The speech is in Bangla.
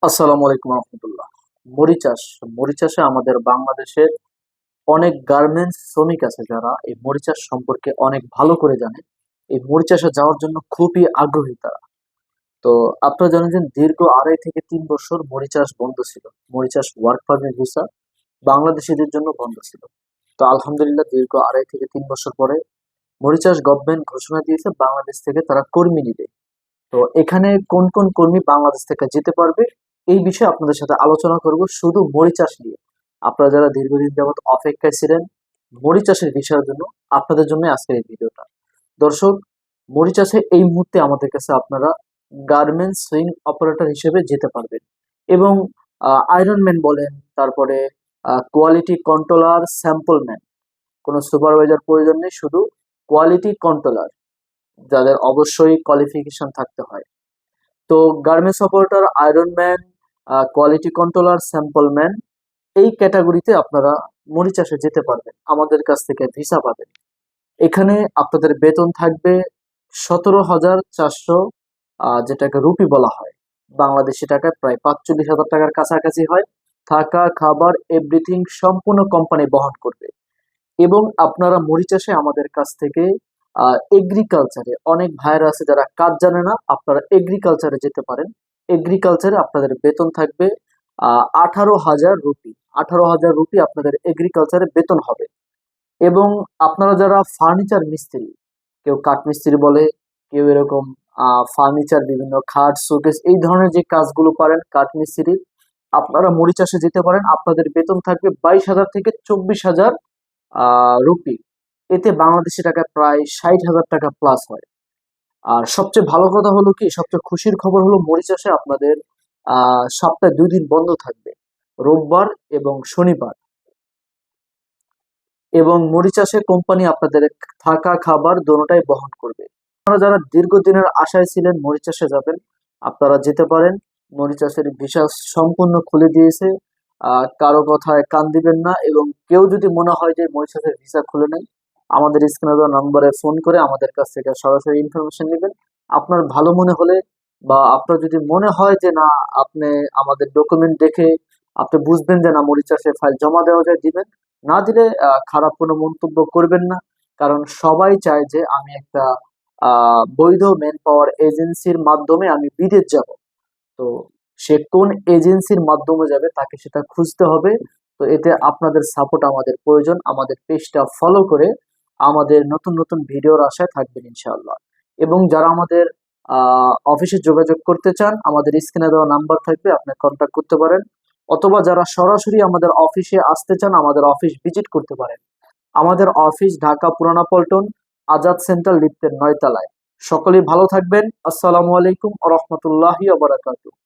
আসসালামু আলাইকুম রহমতুল্লাহ। মরিচাষ মরিচাষে আমাদের বাংলাদেশের অনেক গার্মেন্টস শ্রমিক আছে যারা এই মরিচাষ সম্পর্কে অনেক ভালো করে জানে। এই মরিচাষে যাওয়ার জন্য খুবই আগ্রহী তারা। তো আপনারা জানেন যে দীর্ঘ 2.5 থেকে 3 বছর মরিচাষ বন্ধ ছিল। মরিচাষ ওয়ার্ক পারমিট ভিসা বাংলাদেশিদের জন্য বন্ধ ছিল। তো আলহামদুলিল্লাহ দীর্ঘ 2.5 থেকে 3 বছর পরে মরিচাষ গভর্নমেন্ট ঘোষণা দিয়েছে বাংলাদেশ থেকে তারা কর্মী নিবে। তো এখানে কোন কোন কর্মী বাংলাদেশ থেকে যেতে পারবে এই বিষয়ে আপনাদের সাথে আলোচনা করব শুধু মরিচাষ নিয়ে। আপনারা যারা দীর্ঘদিন যাবত অপেক্ষায় ছিলেন মরিচাষের বিষয়ের জন্য, আপনাদের জন্য আজকের এই ভিডিওটা। দর্শক, মরিচাষে এই মুহূর্তে আমাদের কাছে আপনারা গার্মেন্টস সুইং অপারেটর হিসেবে যেতে পারবেন এবং আয়রন ম্যান বলেন, তারপরে কোয়ালিটি কন্ট্রোলার, স্যাম্পল ম্যান, কোনো সুপারভাইজার প্রয়োজন নেই, শুধু কোয়ালিটি কন্ট্রোলার যাদের অবশ্যই কোয়ালিফিকেশন থাকতে হয়। তো garments operator, iron man, quality controller, sample man, এই ক্যাটাগরিতে আপনারা মরিচাষে যেতে পারবেন, আমাদের কাছ থেকে ভিসা পাবেন। এখানে আপনাদের বেতন থাকবে 17,400, যেটাকে রুপি বলা হয়, বাংলাদেশি টাকায় প্রায় 45,000 টাকার কাছাকাছি হয়। থাকা, খাবার, এভরিথিং সম্পূর্ণ কোম্পানি বহন করবে। এবং আপনারা মরিচাষে আমাদের কাছ থেকে এগ্রিকালচারে, অনেক ভাইরা আছে যারা কাজ জানে না, আপনারা এগ্রিকালচারে যেতে পারেন। এগ্রিকালচারে আপনাদের বেতন থাকবে 18,000 রুপি। 18,000 রুপি আপনাদের এগ্রিকালচারে বেতন হবে। এবং আপনারা যারা ফার্নিচার মিস্ত্রি, কেউ কাঠ মিস্ত্রি বলে, কেউ এরকম ফার্নিচার, বিভিন্ন খাট, শোকেস, এই ধরনের যে কাজগুলো পারেন কাঠ মিস্ত্রি, আপনারা মরিচাষে যেতে পারেন। আপনাদের বেতন থাকবে 22,000 থেকে 24,000 রুপি। এতে বাংলাদেশি টাকায় প্রায় 60,000 টাকা প্লাস হয়। আর সবচেয়ে ভালো কথা হলো কি, সবচেয়ে খুশির খবর হলো মরিচাষে আপনাদের সপ্তাহে 2 দিন বন্ধ থাকবে, রোববার এবং শনিবার। এবং মরিচাষে কোম্পানি আপনাদের থাকা, খাবার দোনোটাই বহন করবে। আপনারা যারা দীর্ঘদিনের আশায় ছিলেন মরিচাষে যাবেন, আপনারা যেতে পারেন। মরিচাষের ভিসা সম্পূর্ণ খুলে দিয়েছে। কারো কথায় কান দিবেন না। এবং কেউ যদি মনে হয় যে মরিচাষের ভিসা খুলে নেই, আমাদের স্ক্রিনে দেওয়া নম্বরে ফোন করে আমাদের কাছ থেকে সরাসরি ইনফরমেশন নেবেন। আপনার ভালো মনে হলে, বা আপনার যদি মনে হয় যে না, আপনি আমাদের ডকুমেন্ট দেখে আপনি বুঝবেন যে না মরিচাষে ফাইল জমা দেওয়া যায়, দিবেন। না দিলে খারাপ কোনো মন্তব্য করবেন না। কারণ সবাই চায় যে আমি একটা বৈধ ম্যান পাওয়ার এজেন্সির মাধ্যমে আমি বিদেশ যাব। তো সে কোন এজেন্সির মাধ্যমে যাবে তাকে সেটা খুঁজতে হবে। তো এতে আপনাদের সাপোর্ট আমাদের প্রয়োজন। আমাদের পেজটা ফলো করে আমাদের নতুন নতুন ভিডিওর আশায় থাকবেন ইনশাআল্লাহ। এবং যারা আমাদের অফিসে যোগাযোগ করতে চান, আমাদের স্ক্রিনে দেওয়া নাম্বার থাকবে, আপনি কন্ট্যাক্ট করতে পারেন। অথবা যারা সরাসরি আমাদের অফিসে আসতে চান, আমাদের অফিস ভিজিট করতে পারেন। আমাদের অফিস ঢাকা পুরানা পল্টন, আজাদ সেন্টার লিফটের 9 তলায়। সকলেই ভালো থাকবেন। আসসালামু আলাইকুম ওয়া রাহমাতুল্লাহি ওয়া বারাকাতুহু।